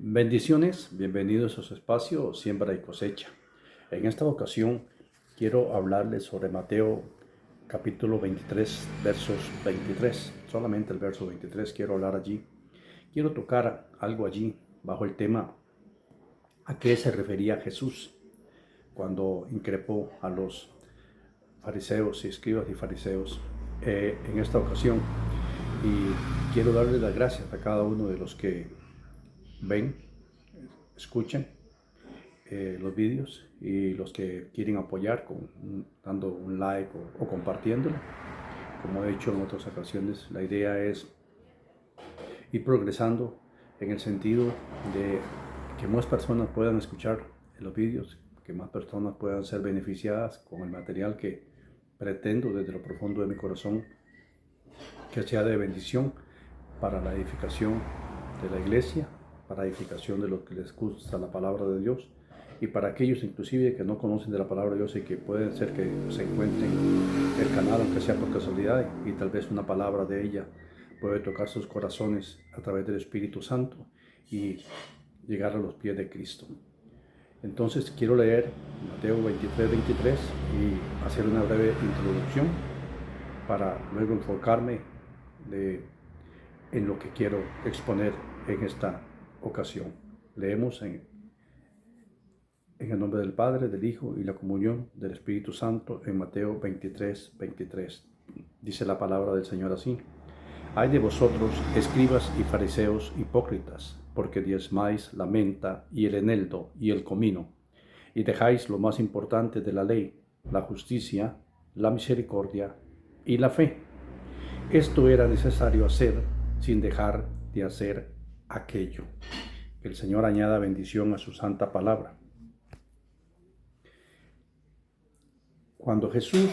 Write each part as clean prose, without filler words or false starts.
Bendiciones, bienvenidos a su espacio Siembra y Cosecha. En esta ocasión quiero hablarles sobre Mateo capítulo 23, versos 23. Solamente el verso 23 quiero hablar allí. Quiero tocar algo allí bajo el tema a qué se refería Jesús cuando increpó a los fariseos y escribas y fariseos en esta ocasión. Y quiero darles las gracias a cada uno de los que ven, escuchen los vídeos y los que quieren apoyar dando un like o compartiéndolo. Como he hecho en otras ocasiones, la idea es ir progresando en el sentido de que más personas puedan escuchar los vídeos, que más personas puedan ser beneficiadas con el material que pretendo desde lo profundo de mi corazón que sea de bendición para la edificación de la iglesia, para la edificación de los que les gusta la palabra de Dios y para aquellos inclusive que no conocen de la palabra de Dios y que pueden ser que se encuentren el canal, aunque sea por casualidad, y tal vez una palabra de ella puede tocar sus corazones a través del Espíritu Santo y llegar a los pies de Cristo. Entonces quiero leer Mateo 23 y hacer una breve introducción para luego enfocarme en lo que quiero exponer en esta ocasión. Leemos en el nombre del Padre, del Hijo y la comunión del Espíritu Santo en Mateo 23. Dice la palabra del Señor así: Ay de vosotros, escribas y fariseos hipócritas, porque diezmáis la menta y el eneldo y el comino, y dejáis lo más importante de la ley, la justicia, la misericordia y la fe. Esto era necesario hacer sin dejar de hacer aquello. Que el Señor añada bendición a su santa palabra. Cuando Jesús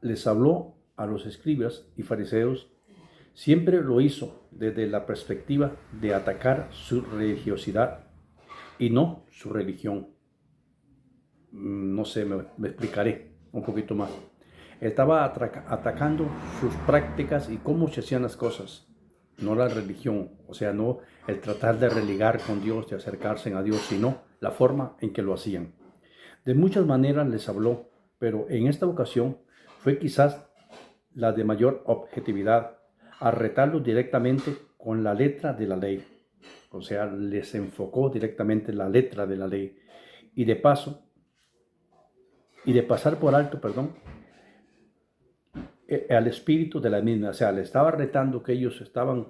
les habló a los escribas y fariseos, siempre lo hizo desde la perspectiva de atacar su religiosidad y no su religión. No sé, me explicaré un poquito más. Estaba atacando sus prácticas y cómo se hacían las cosas, no la religión, o sea, no el tratar de religar con Dios, de acercarse a Dios, sino la forma en que lo hacían. De muchas maneras les habló, pero en esta ocasión fue quizás la de mayor objetividad, a retarlos directamente con la letra de la ley. O sea, les enfocó directamente la letra de la ley y de pasar por alto, al espíritu de la misma. O sea, le estaba retando que ellos estaban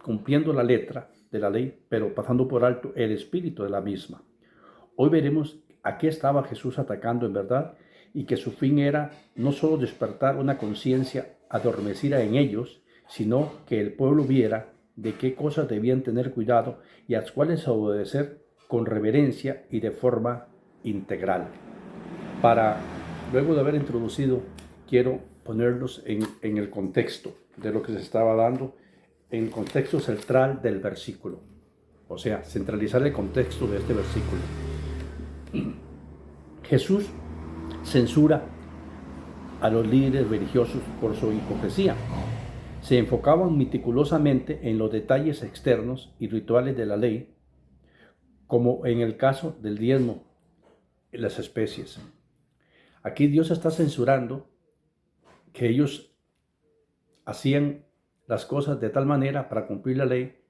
cumpliendo la letra de la ley, pero pasando por alto el espíritu de la misma. Hoy veremos a qué estaba Jesús atacando en verdad y que su fin era no solo despertar una conciencia adormecida en ellos, sino que el pueblo viera de qué cosas debían tener cuidado y a las cuales obedecer con reverencia y de forma integral. Para, luego de haber introducido, quiero ponerlos en el contexto de lo que se estaba dando, en el contexto central del versículo. O sea, centralizar el contexto de este versículo. Jesús censura a los líderes religiosos por su hipocresía. Se enfocaban meticulosamente en los detalles externos y rituales de la ley, como en el caso del diezmo y las especies. Aquí Dios está censurando que ellos hacían las cosas de tal manera para cumplir la ley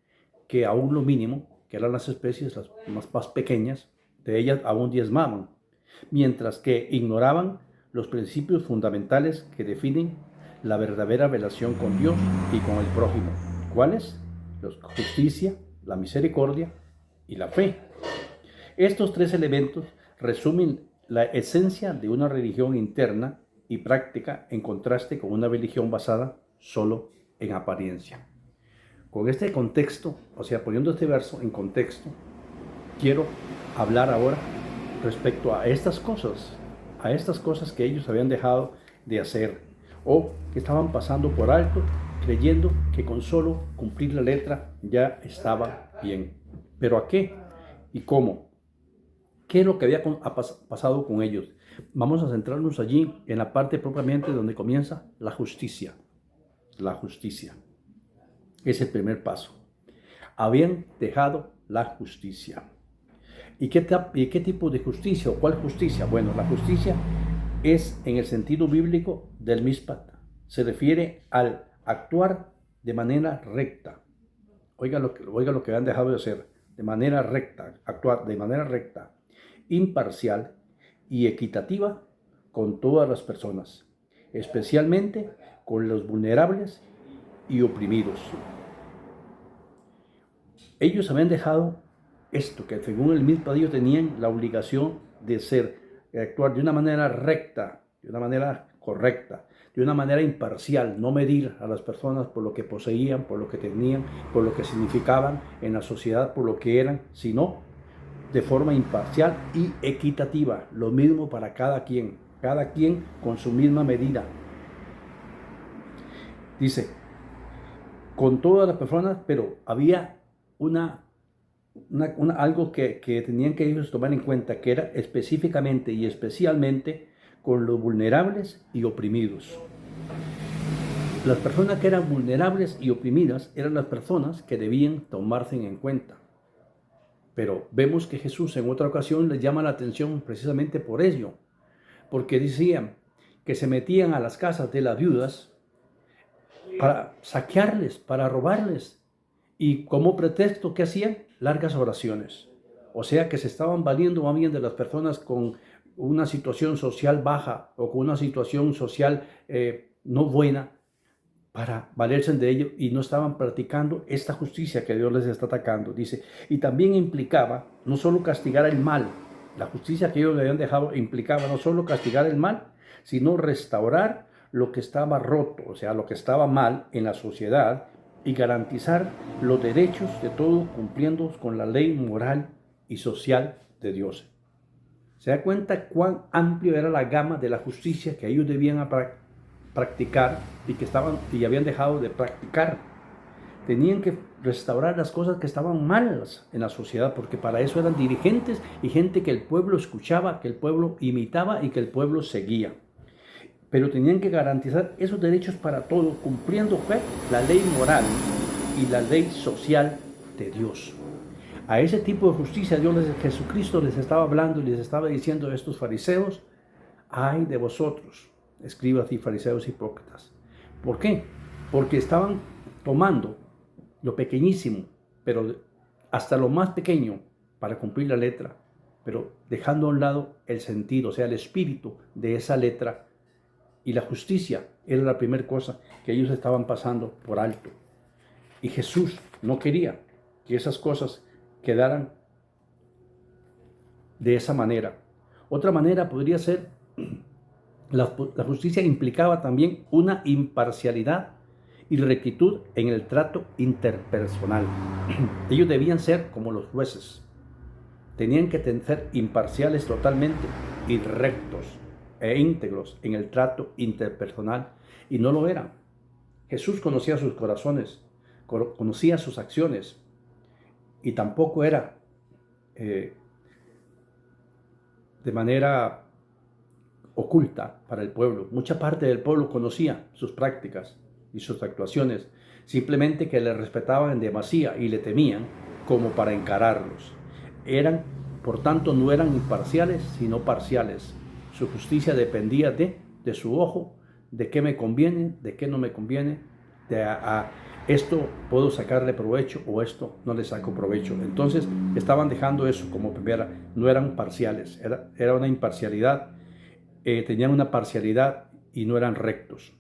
que aún lo mínimo, que eran las especies, las más pequeñas, de ellas aún diezmaban, mientras que ignoraban los principios fundamentales que definen la verdadera relación con Dios y con el prójimo. ¿Cuáles? La justicia, la misericordia y la fe. Estos tres elementos resumen la esencia de una religión interna y práctica en contraste con una religión basada solo en apariencia. Con este contexto, o sea, poniendo este verso en contexto, quiero hablar ahora respecto a estas cosas que ellos habían dejado de hacer o que estaban pasando por alto, creyendo que con solo cumplir la letra ya estaba bien. ¿Pero a qué y cómo? ¿Qué es lo que había pasado con ellos? Vamos a centrarnos allí en la parte propiamente donde comienza la justicia. La justicia es el primer paso. habían dejado la justicia. ¿Y qué tipo de justicia o cuál justicia? Bueno, la justicia es en el sentido bíblico del mishpat. Se refiere al actuar de manera recta. Oiga lo que han dejado de hacer. De manera recta, actuar de manera recta, imparcial y equitativa con todas las personas, especialmente con los vulnerables y oprimidos. Ellos habían dejado esto, que según el mismo Dios tenían la obligación de actuar de una manera recta, de una manera correcta, de una manera imparcial, no medir a las personas por lo que poseían, por lo que tenían, por lo que significaban en la sociedad, por lo que eran, sino de forma imparcial y equitativa, lo mismo para cada quien con su misma medida. Dice, con todas las personas, pero había algo que tenían que ellos tomar en cuenta, que era específicamente y especialmente con los vulnerables y oprimidos. Las personas que eran vulnerables y oprimidas eran las personas que debían tomarse en cuenta. Pero vemos que Jesús en otra ocasión les llama la atención precisamente por ello, porque decían que se metían a las casas de las viudas para saquearles, para robarles. Y como pretexto, ¿qué hacían? Largas oraciones. O sea que se estaban valiendo más bien de las personas con una situación social baja o con una situación social no buena para valerse de ello, y no estaban practicando esta justicia que Dios les está atacando. Dice, y también implicaba no solo castigar el mal, la justicia que ellos le habían dejado implicaba no solo castigar el mal, sino restaurar lo que estaba roto, o sea, lo que estaba mal en la sociedad, y garantizar los derechos de todos cumpliendo con la ley moral y social de Dios. ¿Se da cuenta cuán amplio era la gama de la justicia que ellos debían practicar y habían dejado de practicar? Tenían que restaurar las cosas que estaban malas en la sociedad, porque para eso eran dirigentes y gente que el pueblo escuchaba, que el pueblo imitaba y que el pueblo seguía. Pero tenían que garantizar esos derechos para todos, cumpliendo la ley moral y la ley social de Dios. A ese tipo de justicia Jesucristo les estaba hablando y les estaba diciendo a estos fariseos: ay de vosotros, escribas y fariseos hipócritas. ¿Por qué? Porque estaban tomando lo pequeñísimo, pero hasta lo más pequeño para cumplir la letra, pero dejando a un lado el sentido, o sea, el espíritu de esa letra. Y la justicia era la primera cosa que ellos estaban pasando por alto. Y Jesús no quería que esas cosas quedaran de esa manera. Otra manera podría ser, la justicia implicaba también una imparcialidad y rectitud en el trato interpersonal. Ellos debían ser como los jueces. Tenían que ser imparciales totalmente y rectos e íntegros en el trato interpersonal, y no lo eran. Jesús conocía sus corazones, conocía sus acciones, y tampoco era de manera oculta para el pueblo. Mucha parte del pueblo conocía sus prácticas y sus actuaciones, simplemente que le respetaban en demasía y le temían como para encararlos. Por tanto, no eran imparciales, sino parciales. Su justicia dependía de su ojo, de qué me conviene, de qué no me conviene, esto puedo sacarle provecho o esto no le saco provecho. Entonces estaban dejando eso como primera, no eran parciales, era una imparcialidad, tenían una parcialidad y no eran rectos.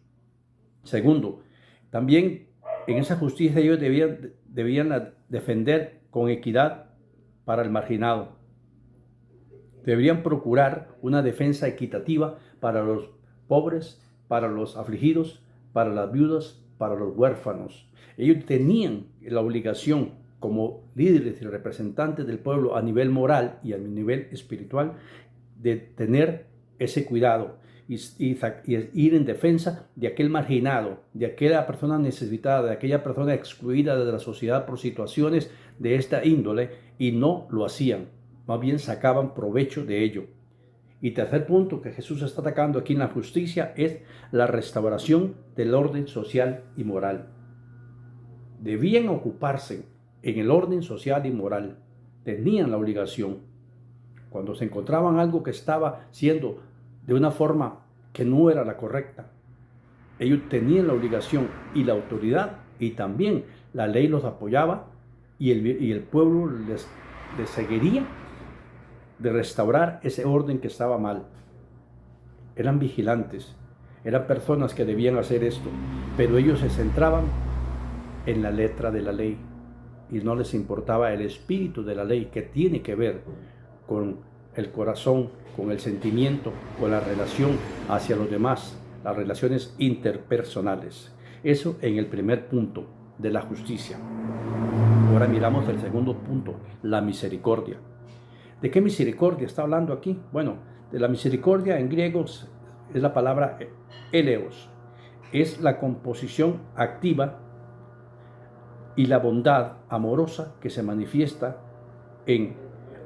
Segundo, también en esa justicia ellos debían defender con equidad para el marginado. Deberían procurar una defensa equitativa para los pobres, para los afligidos, para las viudas, para los huérfanos. Ellos tenían la obligación, como líderes y representantes del pueblo a nivel moral y a nivel espiritual, de tener ese cuidado y ir en defensa de aquel marginado, de aquella persona necesitada, de aquella persona excluida de la sociedad por situaciones de esta índole, y no lo hacían. Más bien sacaban provecho de ello. Y tercer punto que Jesús está atacando aquí en la justicia es la restauración del orden social y moral. Debían ocuparse en el orden social y moral. Tenían la obligación. Cuando se encontraban algo que estaba siendo de una forma que no era la correcta, ellos tenían la obligación y la autoridad, y también la ley los apoyaba, y el pueblo les seguiría de restaurar ese orden que estaba mal. Eran vigilantes, eran personas que debían hacer esto, pero ellos se centraban en la letra de la ley y no les importaba el espíritu de la ley, que tiene que ver con el corazón, con el sentimiento, con la relación hacia los demás, las relaciones interpersonales. Eso en el primer punto de la justicia. Ahora miramos el segundo punto, la misericordia. ¿De qué misericordia está hablando aquí? Bueno, de la misericordia en griego es la palabra eleos. Es la composición activa y la bondad amorosa que se manifiesta en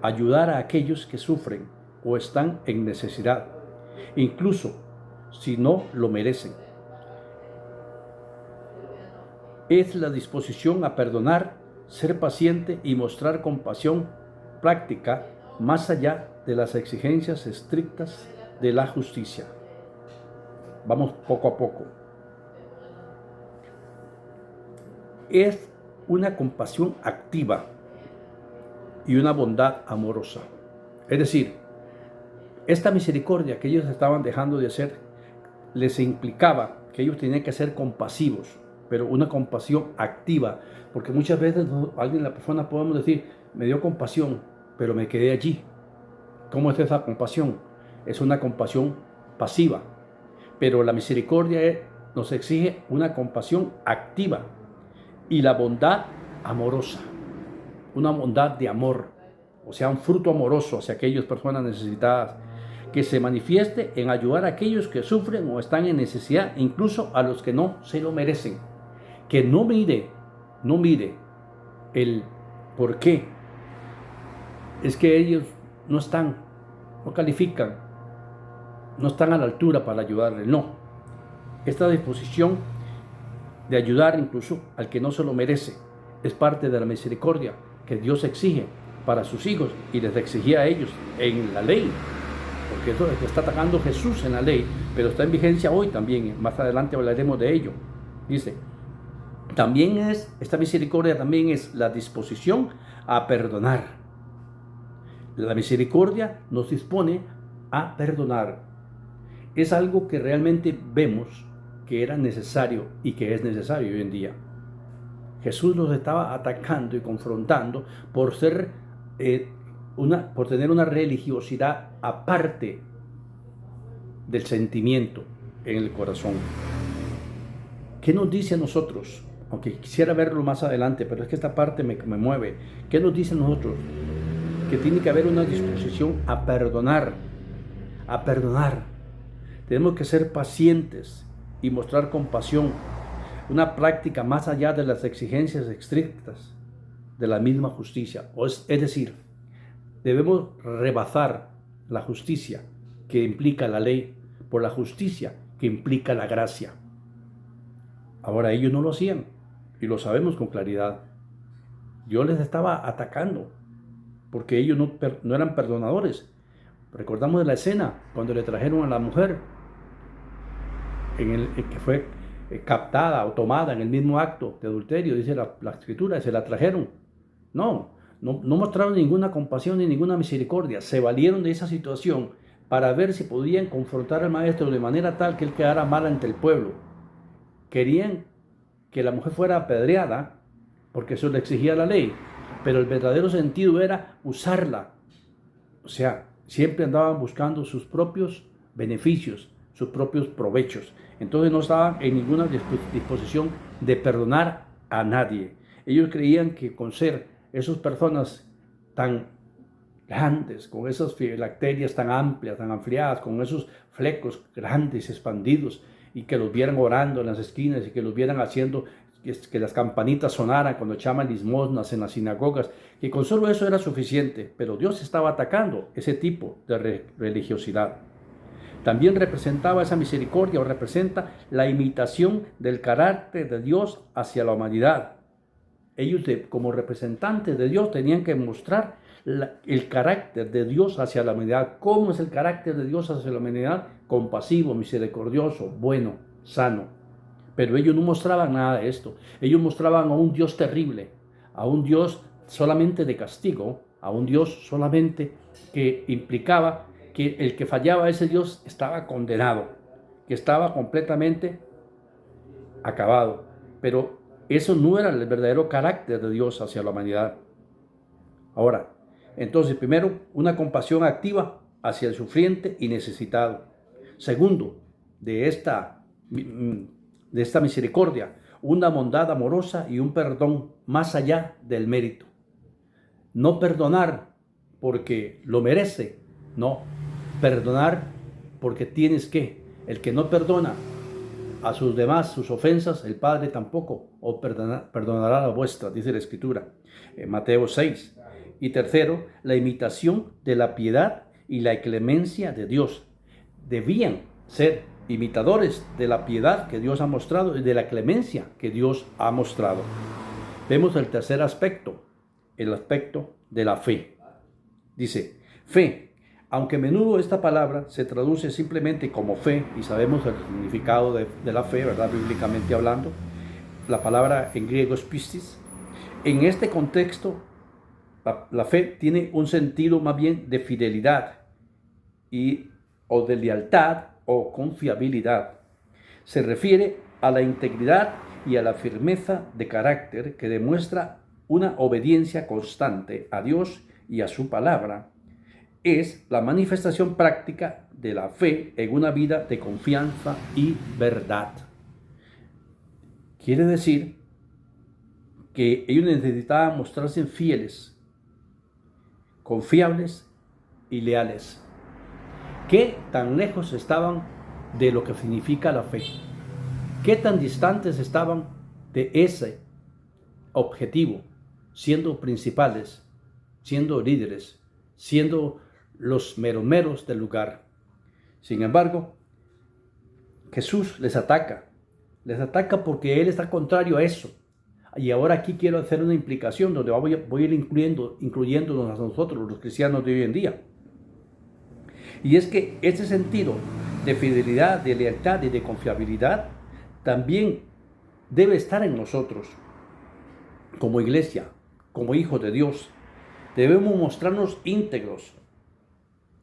ayudar a aquellos que sufren o están en necesidad, incluso si no lo merecen. Es la disposición a perdonar, ser paciente y mostrar compasión práctica más allá de las exigencias estrictas de la justicia. Vamos poco a poco. Es una compasión activa y una bondad amorosa. Es decir, esta misericordia que ellos estaban dejando de hacer les implicaba que ellos tenían que ser compasivos, pero una compasión activa, porque muchas veces la persona podemos decir, me dio compasión, pero me quedé allí. ¿Cómo es esa compasión? Es una compasión pasiva, pero la misericordia nos exige una compasión activa y la bondad amorosa, una bondad de amor, o sea, un fruto amoroso hacia aquellas personas necesitadas, que se manifieste en ayudar a aquellos que sufren o están en necesidad, incluso a los que no se lo merecen. Que no mire el por qué. Es que ellos no califican, no están a la altura para ayudarle. No. Esta disposición de ayudar incluso al que no se lo merece es parte de la misericordia que Dios exige para sus hijos y les exigía a ellos en la ley, porque eso está atacando Jesús en la ley, pero está en vigencia hoy también. Más adelante hablaremos de ello. Dice, esta misericordia también es la disposición a perdonar. La misericordia nos dispone a perdonar. Es algo que realmente vemos que era necesario y que es necesario hoy en día. Jesús los estaba atacando y confrontando por tener una religiosidad aparte del sentimiento en el corazón. ¿Qué nos dice a nosotros? Aunque quisiera verlo más adelante, pero es que esta parte me mueve. ¿Qué nos dice a nosotros? Que tiene que haber una disposición a perdonar. A perdonar. Tenemos que ser pacientes y mostrar compasión. Una práctica más allá de las exigencias estrictas de la misma justicia. Es decir, debemos rebasar la justicia que implica la ley por la justicia que implica la gracia. Ahora ellos no lo hacían y lo sabemos con claridad. Dios les estaba atacando porque ellos no eran perdonadores. Recordamos de la escena cuando le trajeron a la mujer que fue captada o tomada en el mismo acto de adulterio, dice la escritura, se la trajeron. No mostraron ninguna compasión ni ninguna misericordia. Se valieron de esa situación para ver si podían confrontar al maestro de manera tal que él quedara mal ante el pueblo. Querían que la mujer fuera apedreada porque eso le exigía la ley, pero el verdadero sentido era usarla. O sea, siempre andaban buscando sus propios beneficios, sus propios provechos. Entonces no estaban en ninguna disposición de perdonar a nadie. Ellos creían que con ser esas personas tan grandes, con esas filacterias tan amplias, tan ampliadas, con esos flecos grandes, expandidos, y que los vieran orando en las esquinas y que los vieran haciendo que las campanitas sonaran cuando echaban limosnas en las sinagogas, que con solo eso era suficiente. Pero Dios estaba atacando ese tipo de religiosidad. También representaba esa misericordia, o representa la imitación del carácter de Dios hacia la humanidad. Ellos como representantes de Dios tenían que mostrar el carácter de Dios hacia la humanidad. ¿Cómo es el carácter de Dios hacia la humanidad? Compasivo, misericordioso, bueno, sano. Pero ellos no mostraban nada de esto. Ellos mostraban a un Dios terrible, a un Dios solamente de castigo, a un Dios solamente que implicaba que el que fallaba a ese Dios estaba condenado, que estaba completamente acabado. Pero eso no era el verdadero carácter de Dios hacia la humanidad. Ahora, entonces, primero, una compasión activa hacia el sufriente y necesitado. Segundo, de esta misericordia, una bondad amorosa y un perdón más allá del mérito. No perdonar porque lo merece, no. Perdonar porque tienes que. El que no perdona a sus demás sus ofensas, el Padre tampoco os perdonará las vuestras, dice la Escritura, en Mateo 6. Y tercero, la imitación de la piedad y la clemencia de Dios. Debían ser imitadores de la piedad que Dios ha mostrado y de la clemencia que Dios ha mostrado. Vemos el tercer aspecto, el aspecto de la fe. Dice, fe, aunque a menudo esta palabra se traduce simplemente como fe, y sabemos el significado de la fe, ¿verdad? Bíblicamente hablando, la palabra en griego es pistis. En este contexto, la fe tiene un sentido más bien de fidelidad o de lealtad o confiabilidad. Se refiere a la integridad y a la firmeza de carácter que demuestra una obediencia constante a Dios y a su palabra. Es la manifestación práctica de la fe en una vida de confianza y verdad. Quiere decir que ellos necesitaban mostrarse fieles, confiables y leales. ¿Qué tan lejos estaban de lo que significa la fe? ¿Qué tan distantes estaban de ese objetivo, siendo principales, siendo líderes, siendo los meros del lugar? Sin embargo, Jesús les ataca porque Él está contrario a eso. Y ahora aquí quiero hacer una implicación donde voy a ir incluyéndonos a nosotros, los cristianos de hoy en día. Y es que ese sentido de fidelidad, de lealtad y de confiabilidad también debe estar en nosotros. Como iglesia, como hijos de Dios, debemos mostrarnos íntegros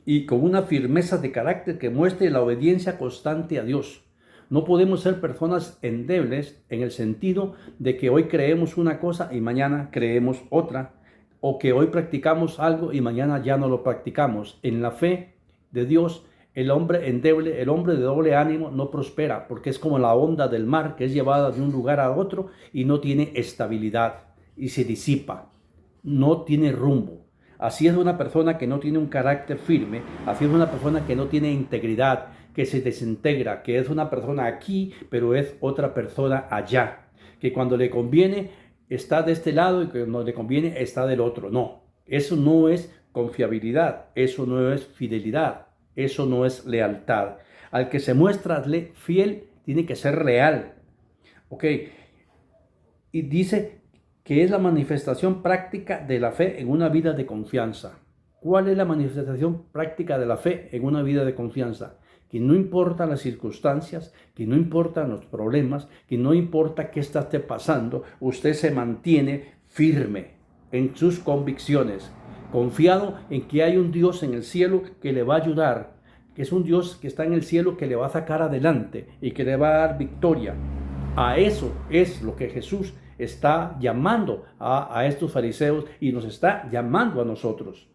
y con una firmeza de carácter que muestre la obediencia constante a Dios. No podemos ser personas endebles en el sentido de que hoy creemos una cosa y mañana creemos otra, o que hoy practicamos algo y mañana ya no lo practicamos. En la fe de Dios, el hombre endeble, el hombre de doble ánimo no prospera, porque es como la onda del mar que es llevada de un lugar a otro y no tiene estabilidad y se disipa, no tiene rumbo. Así es una persona que no tiene un carácter firme, así es una persona que no tiene integridad, que se desintegra, que es una persona aquí, pero es otra persona allá, que cuando le conviene está de este lado y cuando le conviene está del otro. No, eso no es confiabilidad, eso no es fidelidad, eso no es lealtad. Al que se muestra fiel tiene que ser leal. ¿Ok? Y dice que es la manifestación práctica de la fe en una vida de confianza. ¿Cuál es la manifestación práctica de la fe en una vida de confianza? Que no importan las circunstancias, que no importan los problemas, que no importa qué esté pasando, usted se mantiene firme en sus convicciones, confiado en que hay un Dios en el cielo que le va a ayudar, que es un Dios que está en el cielo que le va a sacar adelante y que le va a dar victoria. A eso es lo que Jesús está llamando a estos fariseos y nos está llamando a nosotros.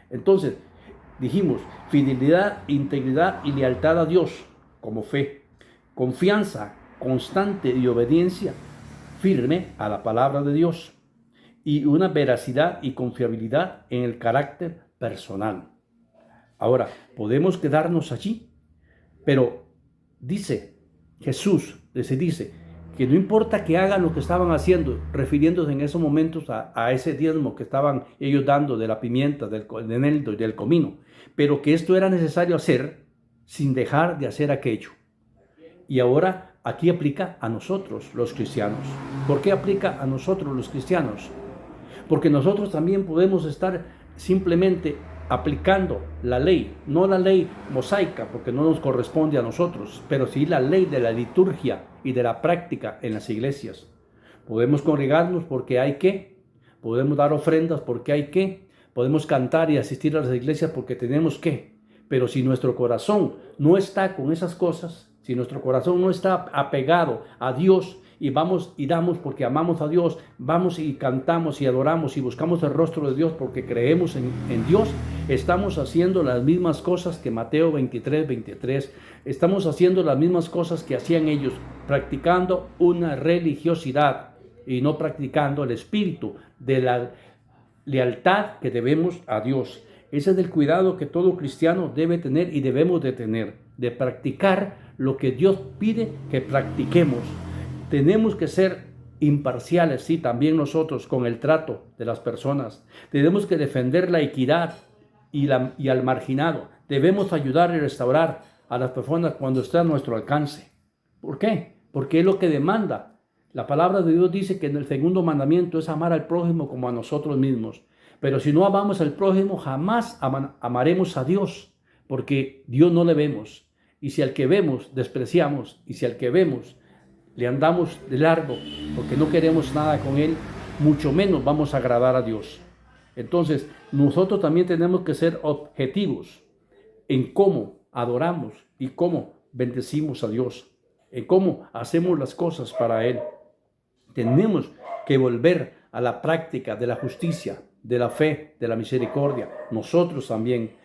Entonces, dijimos, fidelidad, integridad y lealtad a Dios como fe, confianza constante y obediencia firme a la palabra de Dios y una veracidad y confiabilidad en el carácter personal. Ahora, podemos quedarnos allí, pero dice Jesús, les dice que no importa que hagan lo que estaban haciendo, refiriéndose en esos momentos a ese diezmo que estaban ellos dando de la pimienta, del eneldo y del comino, pero que esto era necesario hacer sin dejar de hacer aquello. Y ahora aquí aplica a nosotros los cristianos. ¿Por qué aplica a nosotros los cristianos? Porque nosotros también podemos estar simplemente aplicando la ley, no la ley mosaica, porque no nos corresponde a nosotros, pero sí la ley de la liturgia y de la práctica en las iglesias. Podemos congregarnos porque hay que, podemos dar ofrendas porque hay que, podemos cantar y asistir a las iglesias porque tenemos que, pero si nuestro corazón no está con esas cosas, si nuestro corazón no está apegado a Dios y vamos y damos porque amamos a Dios, vamos y cantamos y adoramos y buscamos el rostro de Dios porque creemos en Dios, estamos haciendo las mismas cosas que Mateo 23, estamos haciendo las mismas cosas que hacían ellos, practicando una religiosidad y no practicando el espíritu de la lealtad que debemos a Dios. Ese es el cuidado que todo cristiano debe tener y debemos de tener, de practicar lo que Dios pide que practiquemos. Tenemos que ser imparciales, sí, también nosotros con el trato de las personas. Tenemos que defender la equidad y al marginado. Debemos ayudar y restaurar a las personas cuando está a nuestro alcance. ¿Por qué? Porque es lo que demanda. La palabra de Dios dice que en el segundo mandamiento es amar al prójimo como a nosotros mismos. Pero si no amamos al prójimo, jamás amaremos a Dios, porque Dios no le vemos. Y si al que vemos despreciamos, y si al que vemos le andamos de largo, porque no queremos nada con él, mucho menos vamos a agradar a Dios. Entonces, nosotros también tenemos que ser objetivos en cómo adoramos y cómo bendecimos a Dios, en cómo hacemos las cosas para Él. Tenemos que volver a la práctica de la justicia, de la fe, de la misericordia. Nosotros también.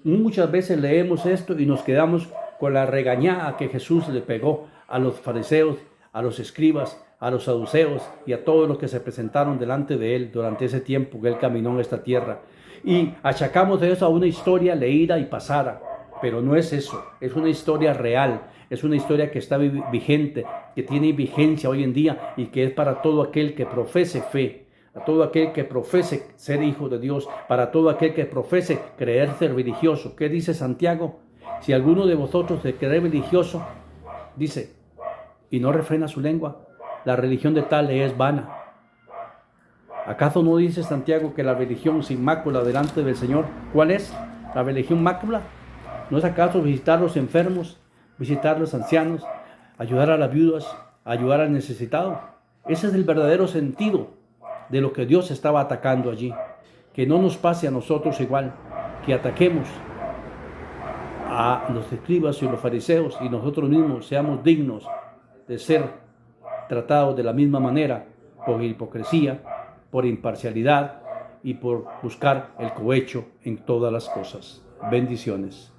Muchas veces leemos esto y nos quedamos con la regañada que Jesús le pegó a los fariseos, a los escribas, a los saduceos y a todos los que se presentaron delante de Él durante ese tiempo que Él caminó en esta tierra. Y achacamos de eso a una historia leída y pasada, pero no es eso, es una historia real, es una historia que está vigente, que tiene vigencia hoy en día y que es para todo aquel que profese fe, a todo aquel que profese ser hijo de Dios, para todo aquel que profese creer ser religioso. ¿Qué dice Santiago? Si alguno de vosotros se cree religioso, dice, y no refrena su lengua, la religión de tal es vana. ¿Acaso no dice Santiago que la religión sin mácula delante del Señor? ¿Cuál es la religión mácula? ¿No es acaso visitar a los enfermos, visitar a los ancianos, ayudar a las viudas, ayudar al necesitado? Ese es el verdadero sentido de lo que Dios estaba atacando allí. Que no nos pase a nosotros igual, que ataquemos a los escribas y los fariseos y nosotros mismos seamos dignos de ser tratados de la misma manera, por hipocresía, por imparcialidad y por buscar el cohecho en todas las cosas. Bendiciones.